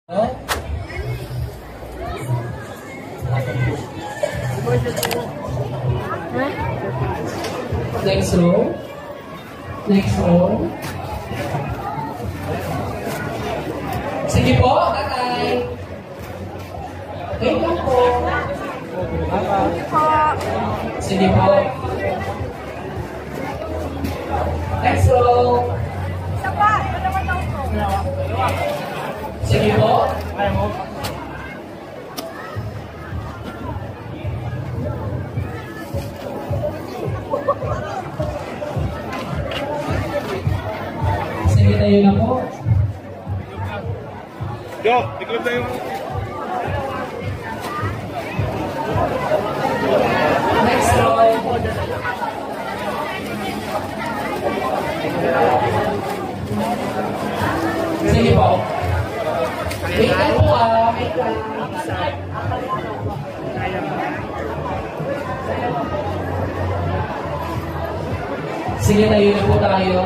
Next row. Next row. Sige po, tatay. Wait lang po. Sige po. Next row. Sige po. Sige, tayo na po. Yo, tiklop tayo. Next row. Sige po. Wait lang po wait lang. Sige, tayo na po tayo.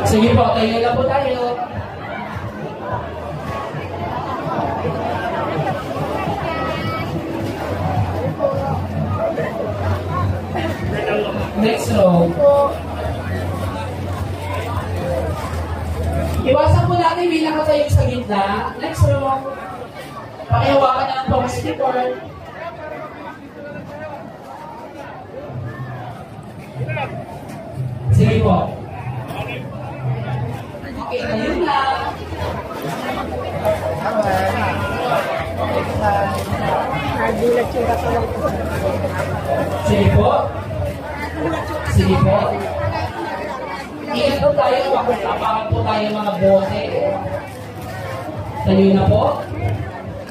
Sige po, tayo na po tayo. Next row. Iwasan po natin bilang tayo sa gitna. Next row. Pakihawakan na ang pang-sticker. Sige po. Okay, ayun lang. Nagulat yung katawan ko. Sige po. Sige po. Ingat po tayo. Tapakan po tayo mga bote. Tayo na po.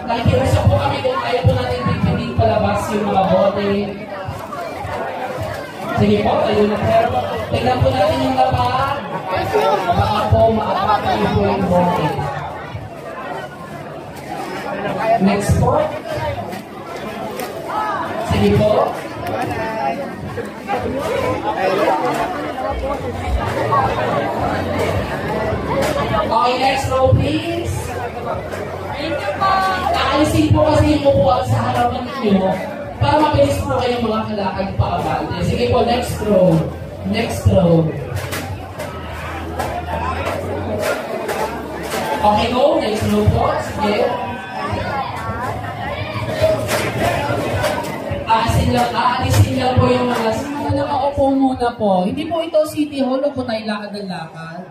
Nakikiusap po kami kung tayo po natin pipinding palabas yung mga bote. Sige po, tayo na po. Tignan po natin yung lapad. Baka po maapakan po yung bote. Next po. Sige po. Okay, next row please. Aalisin po kasi yung upuan sa harapan ninyo para mabilis po kayong mga kalakad pa abante. Sige po, next row. Next row. Okay go, next row po. Sige. Aalisin lang po yung mga nakaupo muna po. Hindi po ito City Hall o po tayo lakad ng lakad.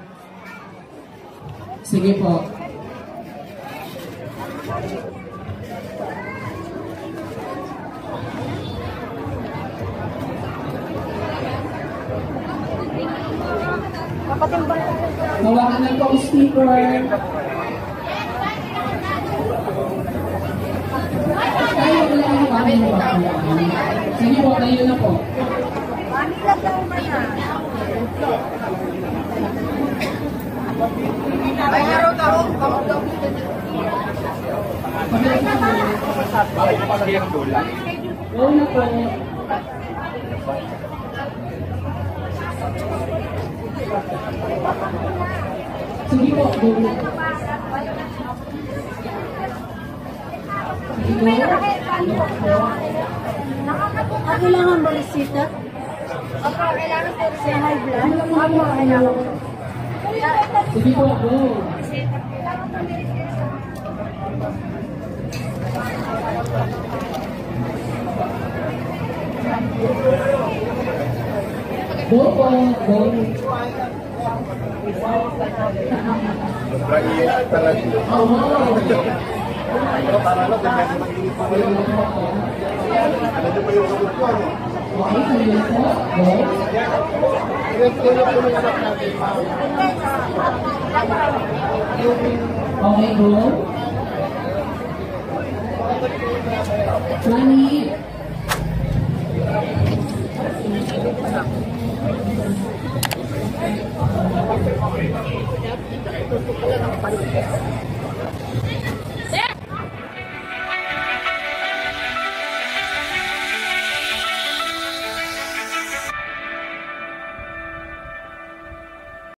Sige po. Hawakan lang po ang speaker. Tayo na lang ang kami mo. Sige po, tayo na po. Ay, araw ka ho. Oo na po. Sige po, go. Ako lang ang balisita. Ako, kailangan po sa high blood. Ako, kailangan po. Sige po, go. Go po, go. Sobrang talaga. Okay, go. Money.